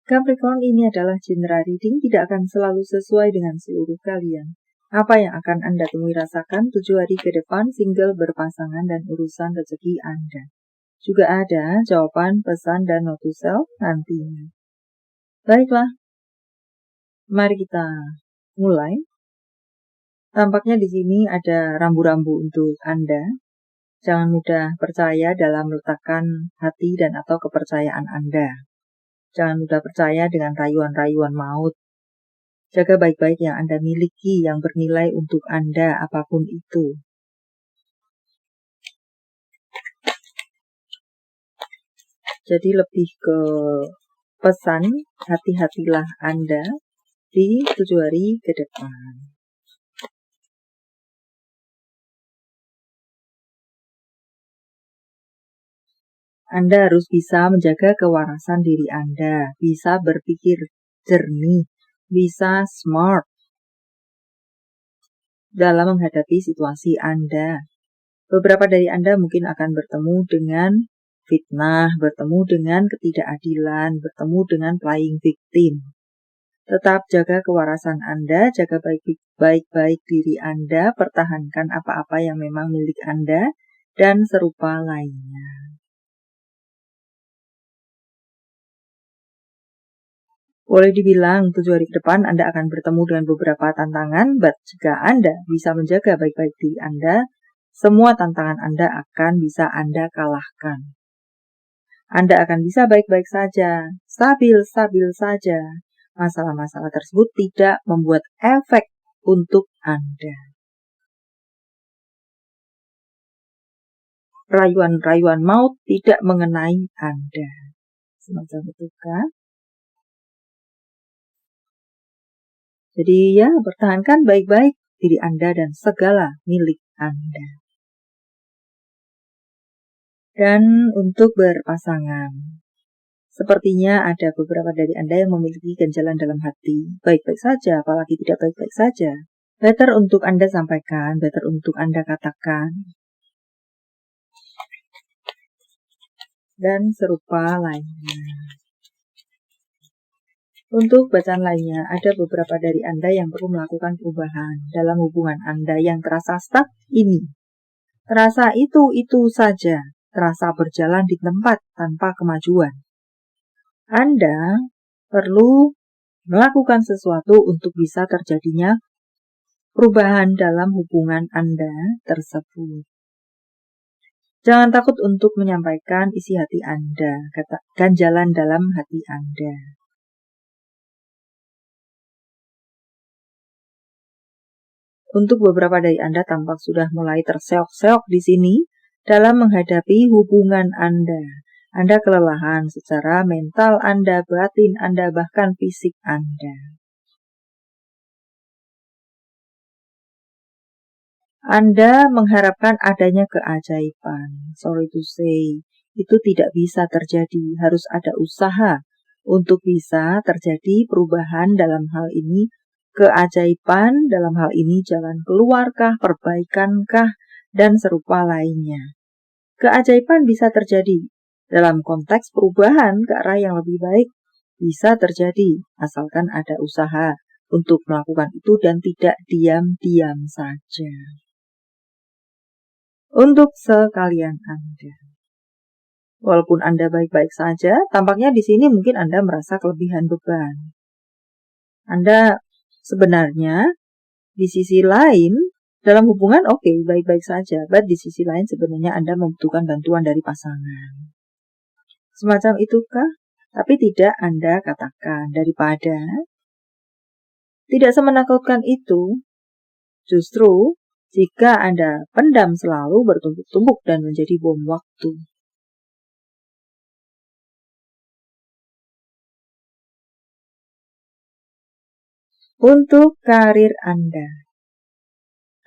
Capricorn, ini adalah general reading, tidak akan selalu sesuai dengan seluruh kalian. Apa yang akan Anda temui rasakan 7 hari ke depan, single, berpasangan, dan urusan rezeki Anda. Juga ada jawaban, pesan, dan note to self nantinya. Baiklah, mari kita mulai. Tampaknya di sini ada rambu-rambu untuk Anda. Jangan mudah percaya dalam meletakkan hati dan atau kepercayaan Anda. Jangan mudah percaya dengan rayuan-rayuan maut. Jaga baik-baik yang Anda miliki, yang bernilai untuk Anda, apapun itu. Jadi lebih ke pesan, hati-hatilah Anda di 7 hari ke depan. Anda harus bisa menjaga kewarasan diri Anda, bisa berpikir jernih, bisa smart dalam menghadapi situasi Anda. Beberapa dari Anda mungkin akan bertemu dengan fitnah, bertemu dengan ketidakadilan, bertemu dengan playing victim. Tetap jaga kewarasan Anda, jaga baik-baik diri Anda, pertahankan apa-apa yang memang milik Anda, dan serupa lainnya. Boleh dibilang 7 hari ke depan Anda akan bertemu dengan beberapa tantangan, but jika Anda bisa menjaga baik-baik diri Anda, semua tantangan Anda akan bisa Anda kalahkan. Anda akan bisa baik-baik saja, stabil-stabil saja. Masalah-masalah tersebut tidak membuat efek untuk Anda. Rayuan-rayuan maut tidak mengenai Anda. Semacam itu kan? Jadi ya, pertahankan baik-baik diri Anda dan segala milik Anda. Dan untuk berpasangan, sepertinya ada beberapa dari Anda yang memiliki ganjalan dalam hati. Baik-baik saja, apalagi tidak baik-baik saja. Better untuk Anda sampaikan, better untuk Anda katakan. Dan serupa lainnya. Untuk bacaan lainnya, ada beberapa dari Anda yang perlu melakukan perubahan dalam hubungan Anda yang terasa stuck ini. Terasa itu saja, terasa berjalan di tempat tanpa kemajuan. Anda perlu melakukan sesuatu untuk bisa terjadinya perubahan dalam hubungan Anda tersebut. Jangan takut untuk menyampaikan isi hati Anda, ganjalan dalam hati Anda. Untuk beberapa dari Anda tampak sudah mulai terseok-seok di sini dalam menghadapi hubungan Anda. Anda kelelahan secara mental Anda, batin Anda, bahkan fisik Anda. Anda mengharapkan adanya keajaiban. Sorry to say, itu tidak bisa terjadi. Harus ada usaha untuk bisa terjadi perubahan dalam hal ini. Keajaiban dalam hal ini jalan keluarkah, perbaikan-kah, dan serupa lainnya. Keajaiban bisa terjadi dalam konteks perubahan ke arah yang lebih baik, bisa terjadi asalkan ada usaha untuk melakukan itu dan tidak diam-diam saja. Untuk sekalian Anda, walaupun Anda baik-baik saja, tampaknya di sini mungkin Anda merasa kelebihan beban. Anda sebenarnya di sisi lain dalam hubungan oke, baik-baik saja, but di sisi lain sebenarnya Anda membutuhkan bantuan dari pasangan. Semacam itukah? Tapi tidak Anda katakan, daripada tidak semenakutkan itu, justru jika Anda pendam selalu bertumpuk-tumpuk dan menjadi bom waktu. Untuk karir Anda,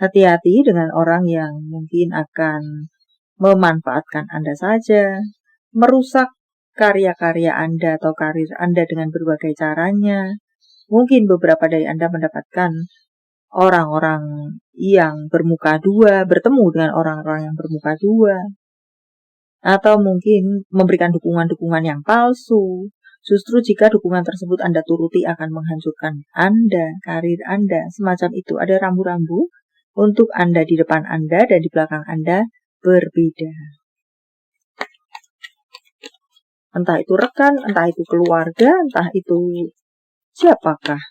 hati-hati dengan orang yang mungkin akan memanfaatkan Anda saja, merusak karya-karya Anda atau karir Anda dengan berbagai caranya. Mungkin beberapa dari Anda mendapatkan orang-orang yang bermuka dua, bertemu dengan orang-orang yang bermuka dua, atau mungkin memberikan dukungan-dukungan yang palsu, Justru jika dukungan tersebut Anda turuti akan menghancurkan Anda, karir Anda, semacam itu. Ada rambu-rambu untuk Anda di depan Anda dan di belakang Anda berbeda. Entah itu rekan, entah itu keluarga, entah itu siapakah.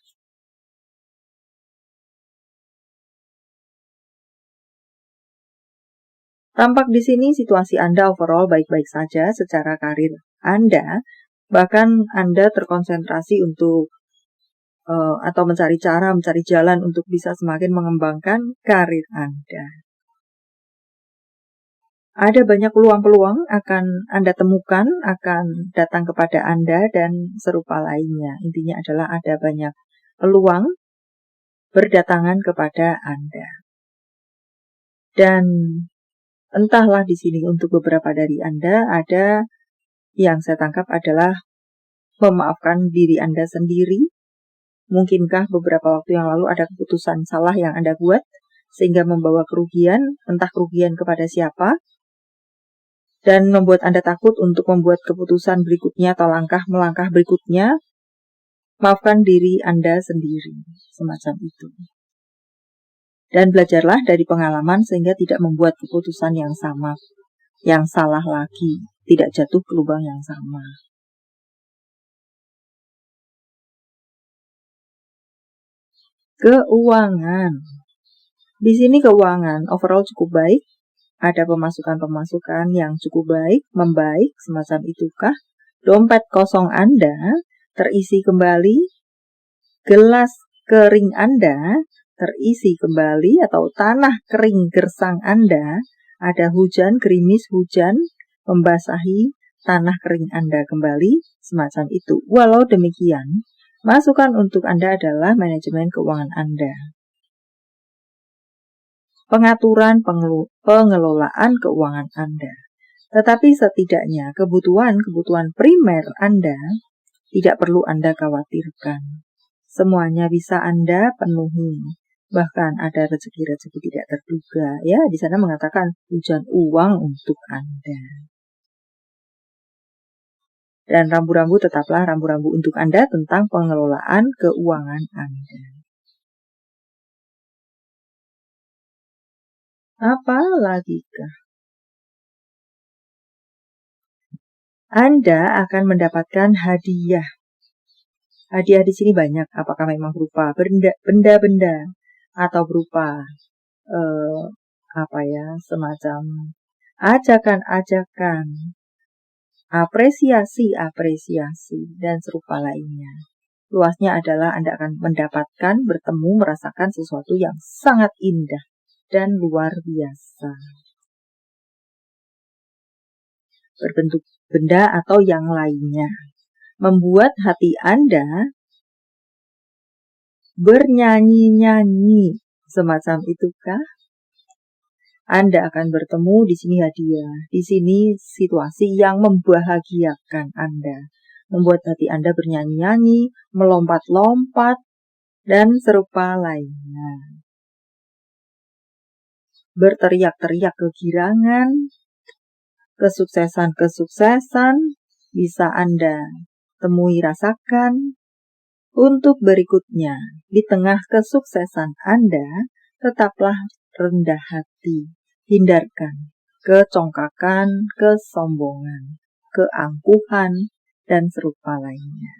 Tampak di sini situasi Anda overall baik-baik saja secara karir Anda, bahkan Anda terkonsentrasi untuk atau mencari jalan untuk bisa semakin mengembangkan karir Anda. Ada banyak peluang-peluang akan Anda temukan, akan datang kepada Anda dan serupa lainnya. Intinya adalah ada banyak peluang berdatangan kepada Anda. Dan entahlah di sini untuk beberapa dari Anda ada yang saya tangkap adalah memaafkan diri Anda sendiri. Mungkinkah beberapa waktu yang lalu ada keputusan salah yang Anda buat sehingga membawa kerugian, entah kerugian kepada siapa, dan membuat Anda takut untuk membuat keputusan berikutnya atau melangkah berikutnya. Maafkan diri Anda sendiri, semacam itu. Dan belajarlah dari pengalaman sehingga tidak membuat keputusan yang sama, yang salah lagi, tidak jatuh ke lubang yang sama. Keuangan. Di sini keuangan overall cukup baik. Ada pemasukan-pemasukan yang cukup baik, membaik, semacam itukah? Dompet kosong Anda terisi kembali, gelas kering Anda terisi kembali, atau tanah kering gersang Anda, ada hujan, gerimis hujan, membasahi tanah kering Anda kembali, semacam itu. Walau demikian, masukan untuk Anda adalah manajemen keuangan Anda. Pengaturan pengelolaan keuangan Anda. Tetapi setidaknya kebutuhan primer Anda tidak perlu Anda khawatirkan. Semuanya bisa Anda penuhi. Bahkan ada rezeki-rezeki tidak terduga. Ya, di sana mengatakan hujan uang untuk Anda. Dan rambu-rambu tetaplah rambu-rambu untuk Anda tentang pengelolaan keuangan Anda. Apa lagi kah? Anda akan mendapatkan hadiah. Hadiah di sini banyak. Apakah memang berupa benda-benda atau berupa semacam ajakan-ajakan, apresiasi dan serupa lainnya. Luasnya adalah Anda akan mendapatkan, bertemu, merasakan sesuatu yang sangat indah dan luar biasa. Berbentuk benda atau yang lainnya. Membuat hati Anda bernyanyi-nyanyi, semacam itukah? Anda akan bertemu di sini hadiah, di sini situasi yang membahagiakan Anda, membuat hati Anda bernyanyi-nyanyi, melompat-lompat, dan serupa lainnya. Berteriak-teriak kegirangan, kesuksesan bisa Anda temui, rasakan. Untuk berikutnya, di tengah kesuksesan Anda, tetaplah rendah hati. Hindarkan kecongkakan, kesombongan, keangkuhan, dan serupa lainnya.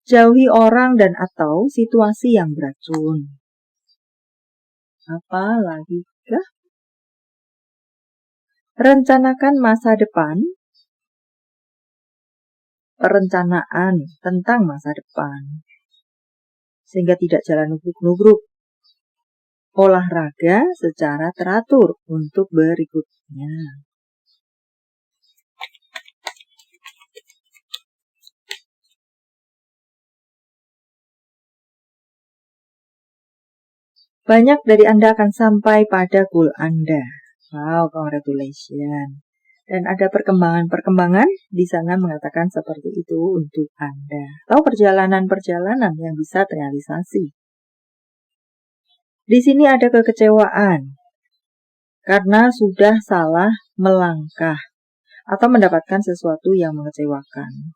Jauhi orang dan atau situasi yang beracun. Apa lagi kah? Rencanakan masa depan. Perencanaan tentang masa depan. Sehingga tidak jalan nubruk-nubruk. Olahraga secara teratur untuk berikutnya. Banyak dari Anda akan sampai pada goal Anda. Wow, congratulations. Dan ada perkembangan di sana mengatakan seperti itu untuk Anda. Atau perjalanan-perjalanan yang bisa terrealisasi. Di sini ada kekecewaan karena sudah salah melangkah, atau mendapatkan sesuatu yang mengecewakan.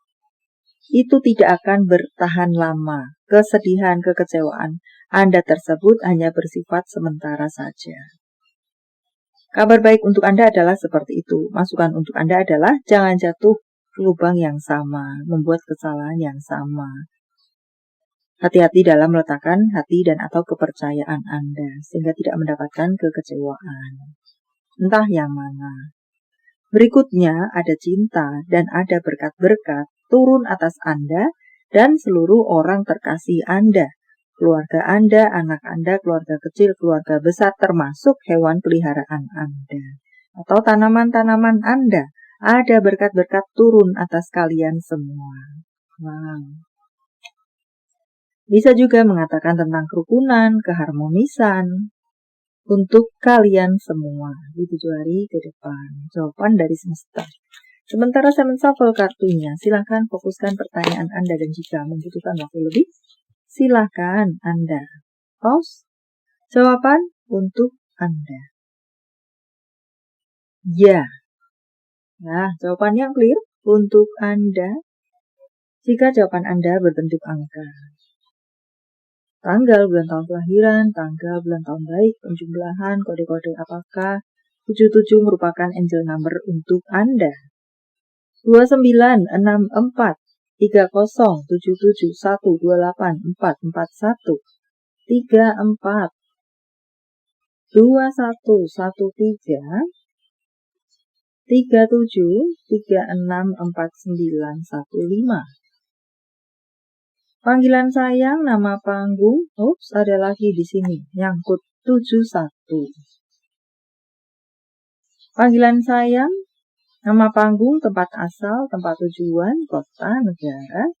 Itu tidak akan bertahan lama. Kesedihan, kekecewaan Anda tersebut hanya bersifat sementara saja. Kabar baik untuk Anda adalah seperti itu. Masukan untuk Anda adalah jangan jatuh ke lubang yang sama, membuat kesalahan yang sama. Hati-hati dalam meletakkan hati dan atau kepercayaan Anda, sehingga tidak mendapatkan kekecewaan. Entah yang mana. Berikutnya ada cinta dan ada berkat-berkat turun atas Anda dan seluruh orang terkasih Anda. Keluarga Anda, anak Anda, keluarga kecil, keluarga besar, termasuk hewan peliharaan Anda. Atau tanaman-tanaman Anda. Ada berkat-berkat turun atas kalian semua. Wow. Bisa juga mengatakan tentang kerukunan, keharmonisan untuk kalian semua di 7 hari ke depan. Jawaban dari semesta. Sementara saya menshuffle kartunya, silahkan fokuskan pertanyaan Anda dan jika membutuhkan waktu lebih, silahkan Anda pause. Jawaban untuk Anda. Ya. Nah, jawaban yang clear untuk Anda. Jika jawaban Anda berbentuk angka. Tanggal, bulan tahun kelahiran, tanggal, bulan tahun baik, penjumlahan, kode-kode apakah 77 merupakan angel number untuk Anda. 29, 64, 30, 77, 1, 28, 4, 41, 34, 21, 13, 37, 36, 49, 15. Panggilan sayang, nama panggung, ada lagi di sini, nyangkut 71. Panggilan sayang, nama panggung, tempat asal, tempat tujuan, kota, negara,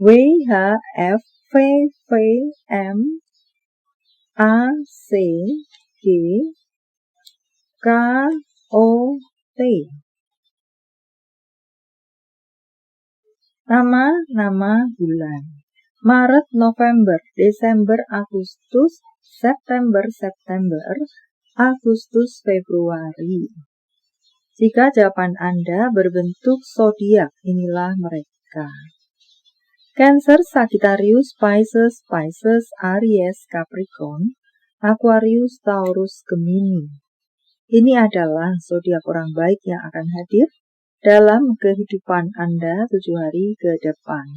W, H, F, V, V, M, A, C, G, K, O, T. Nama bulan. Maret, November, Desember, Agustus, September, Agustus, Februari. Jika jawaban Anda berbentuk zodiak, inilah mereka. Cancer, Sagittarius, Pisces, Aries, Capricorn, Aquarius, Taurus, Gemini. Ini adalah zodiak orang baik yang akan hadir dalam kehidupan Anda 7 hari ke depan.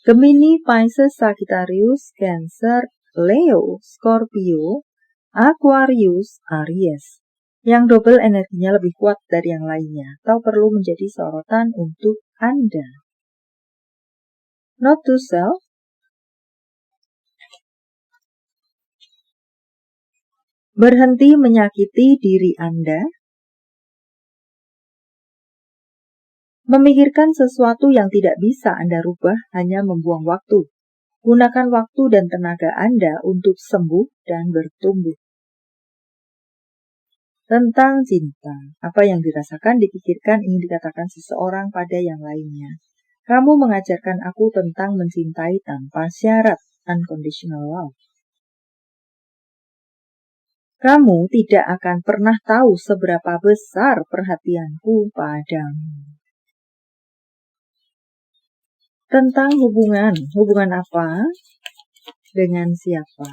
Gemini, Pisces, Sagittarius, Cancer, Leo, Scorpio, Aquarius, Aries. Yang double energinya lebih kuat dari yang lainnya, atau perlu menjadi sorotan untuk Anda. Note to self. Berhenti menyakiti diri Anda. Memikirkan sesuatu yang tidak bisa Anda rubah hanya membuang waktu. Gunakan waktu dan tenaga Anda untuk sembuh dan bertumbuh. Tentang cinta, apa yang dirasakan, dipikirkan, ingin dikatakan seseorang pada yang lainnya. Kamu mengajarkan aku tentang mencintai tanpa syarat, unconditional love. Kamu tidak akan pernah tahu seberapa besar perhatianku padamu. Tentang hubungan apa? Dengan siapa?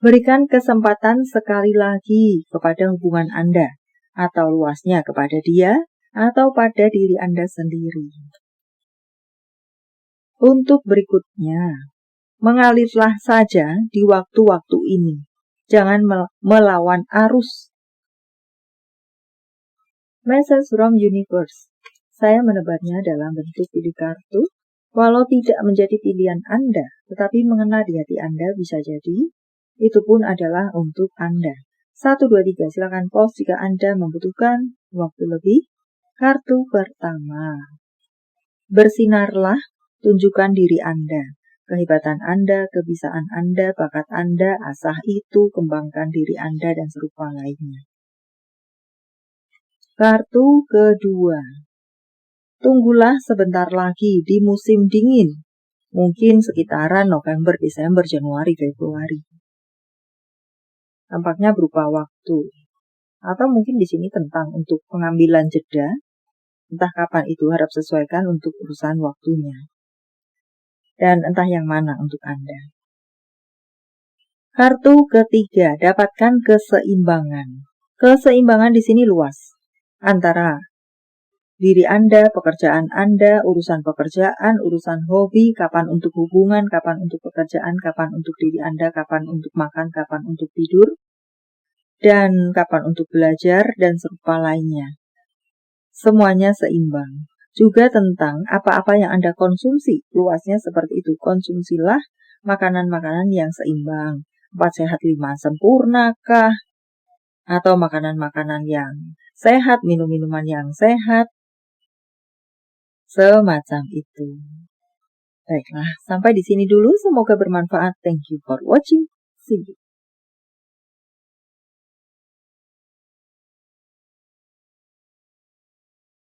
Berikan kesempatan sekali lagi kepada hubungan Anda, atau luasnya kepada dia, atau pada diri Anda sendiri. Untuk berikutnya, mengalirlah saja di waktu-waktu ini. Jangan melawan arus. Message from Universe. Saya menebarnya dalam bentuk pilih kartu. Walau tidak menjadi pilihan Anda, tetapi mengena di hati Anda bisa jadi, itu pun adalah untuk Anda. 1, 2, 3, silakan pause jika Anda membutuhkan waktu lebih. Kartu pertama. Bersinarlah, tunjukkan diri Anda. Kehebatan Anda, kebisaan Anda, bakat Anda, asah itu, kembangkan diri Anda dan serupa lainnya. Kartu kedua. Tunggulah sebentar lagi di musim dingin. Mungkin sekitaran November, Desember, Januari, Februari. Tampaknya berupa waktu. Atau mungkin di sini tentang untuk pengambilan jeda, entah kapan itu harap sesuaikan untuk urusan waktunya. Dan entah yang mana untuk Anda. Kartu ketiga, dapatkan keseimbangan. Keseimbangan di sini luas. Antara diri Anda, pekerjaan Anda, urusan pekerjaan, urusan hobi, kapan untuk hubungan, kapan untuk pekerjaan, kapan untuk diri Anda, kapan untuk makan, kapan untuk tidur, dan kapan untuk belajar, dan serupa lainnya. Semuanya seimbang. Juga tentang apa-apa yang Anda konsumsi, luasnya seperti itu. Konsumsilah makanan-makanan yang seimbang. 4 sehat 5 sempurnakah? Atau makanan-makanan yang sehat, minum-minuman yang sehat. Semacam itu. Baiklah, sampai di sini dulu. Semoga bermanfaat. Thank you for watching. See you.